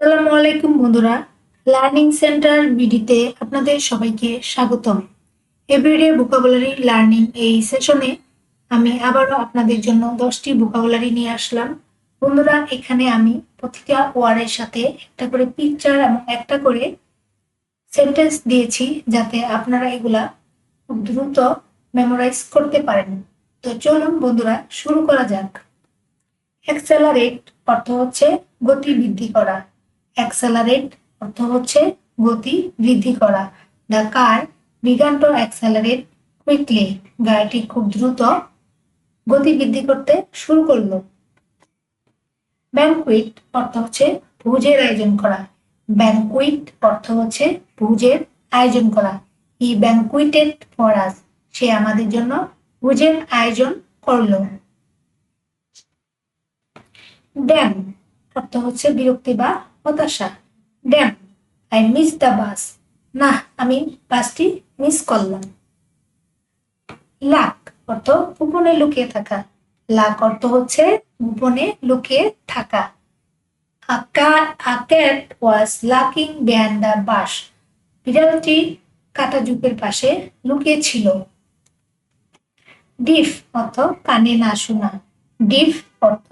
আসসালামু আলাইকুম বন্ধুরা, লার্নিং সেন্টার বিডিতে আপনাদের সবাইকে স্বাগতম। এভরিডে ভোকাবুলারি লার্নিং এই সেশনে আমি আবারও আপনাদের জন্য 10টি ভোকাবুলারি নিয়ে আসলাম। বন্ধুরা, এখানে আমি প্রতিটা ওয়ার্ডের সাথে একটা করে পিকচার এবং একটা করে সেন্টেন্স দিয়েছি, যাতে আপনারা এগুলা খুব দ্রুত মেমোরাইজ করতে পারেন। তো চলুন বন্ধুরা, শুরু করা যাক। অ্যাক্সেলারেট অর্থ হচ্ছে গতি বৃদ্ধি করা। অ্যাক্সেলারেট অর্থ হচ্ছে গতি বৃদ্ধি করা। The car began to accelerate quickly. গাড়িটি খুব দ্রুত গতি বৃদ্ধি করতে শুরু করলো। ব্যাংকুইট অর্থ হচ্ছে ভোজের আয়োজন করা। ব্যাংকুইট অর্থ হচ্ছে ভোজের আয়োজন করা। হি ব্যাংকুইটেড ফর আস। সে আমাদের জন্য ভোজের আয়োজন করলো। ড্যাম অর্থ হচ্ছে বিরক্তি বা হতাশা। Damn, I miss the bus. না, আমি বাসটি মিস করলাম। লাক অর্থ গোপনে লুকিয়ে থাকা। লাক অর্থ হচ্ছে গোপনে লুকিয়ে থাকা। A cat was lurking behind the bush. বিড়ালটি কাটা ঝোপের পাশে লুকিয়ে ছিল। ডিফ অর্থ কানে না শোনা। ডিফ অর্থ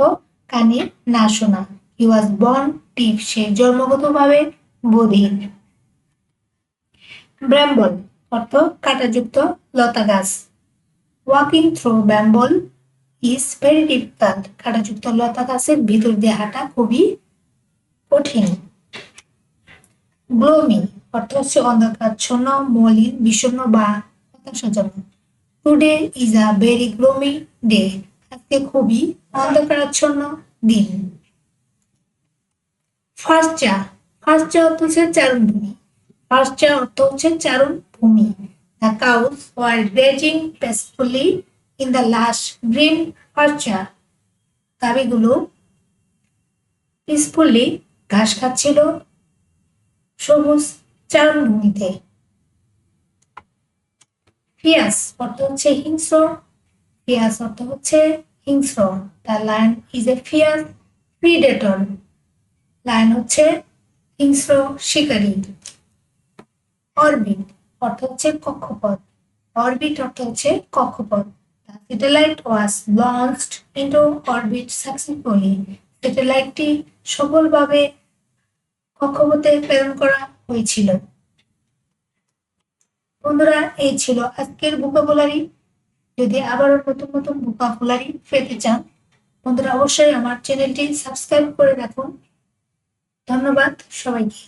কানে না শোনা। হি ওয়াজ বর্ন ডিফ। সে জন্মগতভাবে বধির। ব্র্যাম্বল অর্থ কাঁটাযুক্ত লতা গাছ। Walking through bramble is very difficult. কাঁটাযুক্ত লতা গাছের ভিতর দিয়ে হাঁটা খুবই কঠিন। গ্লোমি অর্থ হচ্ছে অন্ধকারাচ্ছন্ন, মলিন, বিষণ্ণ বা হতাশাজনক। Today is a very gloomy day. আজকে খুবই অন্ধকারাচ্ছন্ন দিন। ফার্স্ট ফার্স্ট অর্থ হচ্ছে চারণভূমি। ফার্স্ট অর্থ হচ্ছে চারণভূমি। The cows were grazing peacefully in the lush green pasture. গাভীগুলো পিসফুলি ঘাস খাচ্ছিল সবুজ চারণভূমিতে। ফিয়াস অর্থ হচ্ছে হিংস্র। ফিয়াস অর্থ হচ্ছে হিংস্র। The lion is a fierce predator. Lion হচ্ছে হিংস্র শিকারী। অরবিট অর্থ হচ্ছে কক্ষপথ। অরবিট অর্থ হচ্ছে কক্ষপথ। The satellite was launched into orbit successfully. স্যাটেলাইটটি সফলভাবে কক্ষপথে প্রেরণ করা হয়েছিল। বন্ধুরা, এই ছিল আজকের ভোকাবুলারি। যদি আবারও নতুন নতুন ভোকাবুলারি পেতে চান, বন্ধুরা অবশ্যই আমার চ্যানেলটি সাবস্ক্রাইব করে রাখুন। ধন্যবাদ সবাইকে।